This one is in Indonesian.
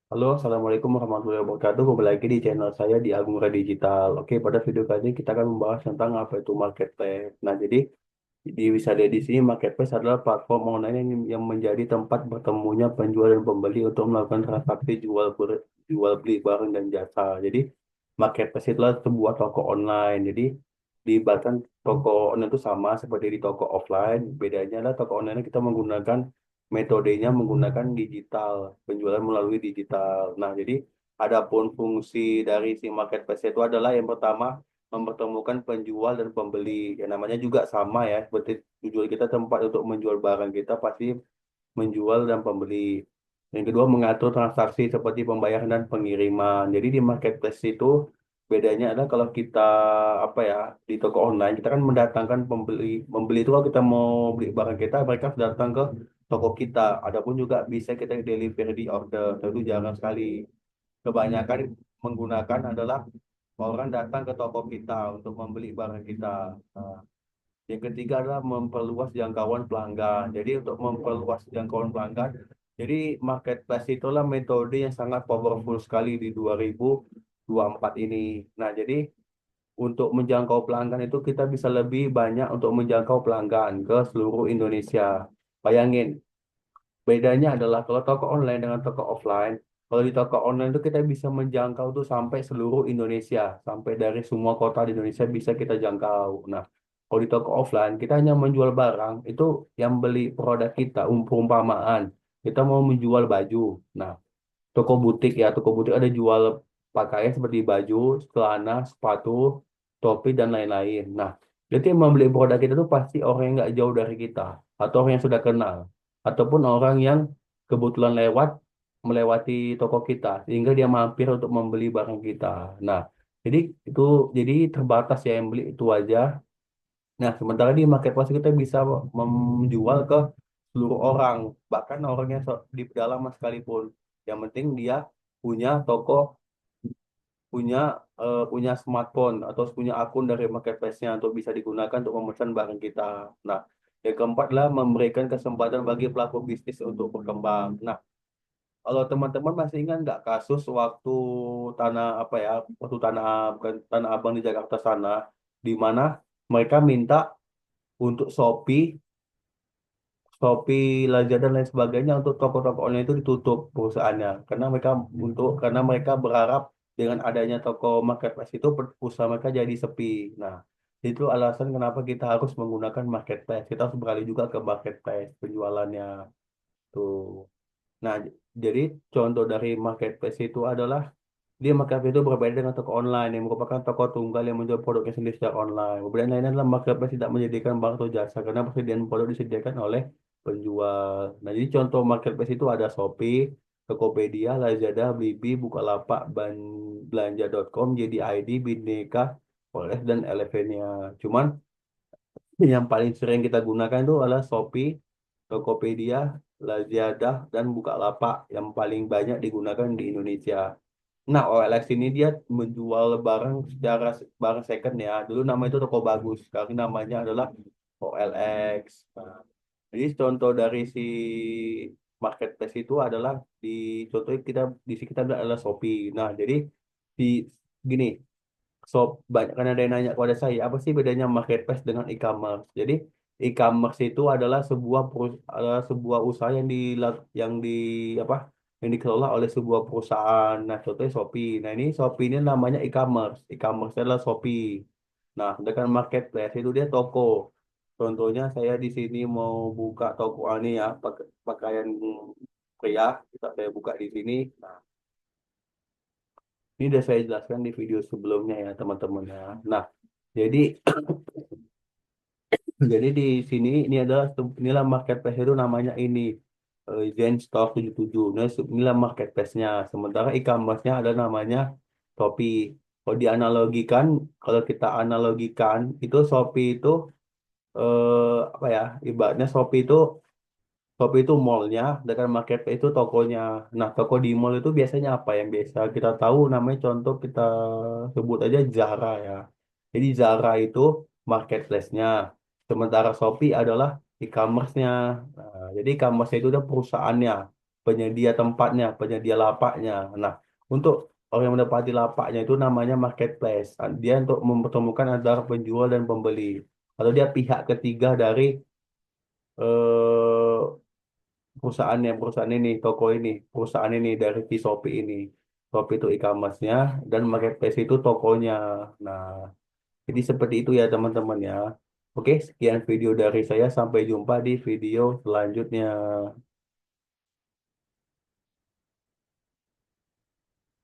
Halo, Assalamualaikum warahmatullahi wabarakatuh. Kembali lagi di channel saya di Agungra Digital. Oke, pada video kali ini kita akan membahas tentang apa itu marketplace. Nah, jadi bisa dilihat di sini marketplace adalah platform online yang menjadi tempat bertemunya penjual dan pembeli untuk melakukan transaksi jual beli barang dan jasa. Jadi marketplace itulah sebuah toko online. Jadi diibaratkan toko online itu sama seperti di toko offline. Bedanya adalah toko online kita menggunakan metodenya menggunakan digital, penjualan melalui digital. Nah, jadi adapun fungsi dari si marketplace itu adalah yang pertama mempertemukan penjual dan pembeli. Yang namanya juga sama ya, seperti tujuan kita tempat untuk menjual barang kita pasti menjual dan pembeli. Yang kedua mengatur transaksi seperti pembayaran dan pengiriman. Jadi di marketplace itu bedanya adalah kalau kita apa ya di toko online kita kan mendatangkan pembeli. Membeli itu kalau kita mau beli barang kita mereka harus datang ke toko kita. Adapun juga bisa kita delivery di order. Itu jarang sekali. Kebanyakan menggunakan adalah orang datang ke toko kita untuk membeli barang kita. Nah, yang ketiga adalah memperluas jangkauan pelanggan. Jadi untuk memperluas jangkauan pelanggan, jadi marketplace itulah metode yang sangat powerful sekali di 2024 ini. Nah, jadi untuk menjangkau pelanggan itu kita bisa lebih banyak untuk menjangkau pelanggan ke seluruh Indonesia. Bayangin, bedanya adalah kalau toko online dengan toko offline, kalau di toko online itu kita bisa menjangkau tuh sampai seluruh Indonesia, sampai dari semua kota di Indonesia bisa kita jangkau. Nah, kalau di toko offline kita hanya menjual barang, itu yang beli produk kita, umpamaan, kita mau menjual baju. Nah, toko butik ada jual pakaian seperti baju, celana, sepatu, topi dan lain-lain. Nah, jadi yang membeli produk kita tuh pasti orang yang nggak jauh dari kita, atau orang yang sudah kenal, ataupun orang yang kebetulan melewati toko kita, sehingga dia mampir untuk membeli barang kita. Nah, jadi itu jadi terbatas ya yang beli itu aja. Nah, sementara di marketplace kita bisa menjual ke seluruh orang, bahkan orangnya di pedalaman sekalipun. Yang penting dia punya toko, punya smartphone atau punya akun dari marketplace-nya untuk bisa digunakan untuk memesan barang kita. Nah, yang keempat adalah memberikan kesempatan bagi pelaku bisnis untuk berkembang. Nah, kalau teman-teman masih ingat nggak kasus waktu tanah apa ya, waktu tanah bukan tanah abang di Jakarta sana, di mana mereka minta untuk Shopee, Lazada dan lain sebagainya untuk toko-toko online itu ditutup perusahaannya karena mereka berharap dengan adanya toko marketplace itu usaha mereka jadi sepi. Nah, itu alasan kenapa kita harus menggunakan marketplace. Kita harus beralih juga ke marketplace penjualannya tuh. Nah, jadi contoh dari marketplace itu adalah dia marketplace itu berbeda dengan toko online yang merupakan toko tunggal yang menjual produknya sendiri secara online. Perbedaan lainnya adalah marketplace tidak menyediakan barang atau jasa karena persediaan produk disediakan oleh penjual. Nah, jadi contoh marketplace itu ada Shopee, Tokopedia, Lazada, Blibli, Bukalapak, Belanja.com, JDID, Bineka, Poles, dan Elevennya. Cuman yang paling sering kita gunakan itu adalah Shopee, Tokopedia, Lazada, dan Bukalapak yang paling banyak digunakan di Indonesia. Nah, OLX ini dia menjual barang second ya. Dulu nama itu toko bagus, sekarang namanya adalah OLX. Nah, jadi contoh dari si marketplace itu adalah di contohnya di sini kita adalah Shopee. Nah, jadi di gini, banyak kan ada yang nanya kepada saya, apa sih bedanya marketplace dengan e-commerce? Jadi e-commerce itu adalah sebuah usaha yang di apa yang dikelola oleh sebuah perusahaan. Nah, contohnya Shopee. Nah, ini Shopee ini namanya e-commerce. E-commerce adalah Shopee. Nah, sedangkan marketplace itu dia toko. Contohnya saya di sini mau buka toko ini ya, pakaian pria, saya buka di sini. Nah, ini udah saya jelaskan di video sebelumnya ya, teman-teman ya. Nah, jadi jadi di sini inilah marketplace itu namanya ini Zen Store 77. Nah, inilah marketplace-nya. Sementara e-commerce-nya ada namanya Shopee. Kalau dianalogikan, kalau kita analogikan itu Shopee itu apa ya? Ibaratnya Shopee itu mallnya, dengan marketplace itu tokonya. Nah, toko di mall itu biasanya apa yang biasa kita tahu namanya contoh kita sebut aja Zara ya. Jadi Zara itu marketplace-nya. Sementara Shopee adalah e-commerce-nya. Nah, jadi e-commerce itu udah perusahaannya. penyedia tempatnya, penyedia lapaknya. Nah, untuk orang yang mendapati lapaknya itu namanya marketplace. Dia untuk mempertemukan antara penjual dan pembeli. Atau dia pihak ketiga dari eh, perusahaan ini, toko ini, perusahaan ini dari si Shopee ini. Shopee itu e-commerce-nya dan marketplace itu tokonya. Nah, jadi seperti itu ya teman-teman ya. Oke, sekian video dari saya. Sampai jumpa di video selanjutnya.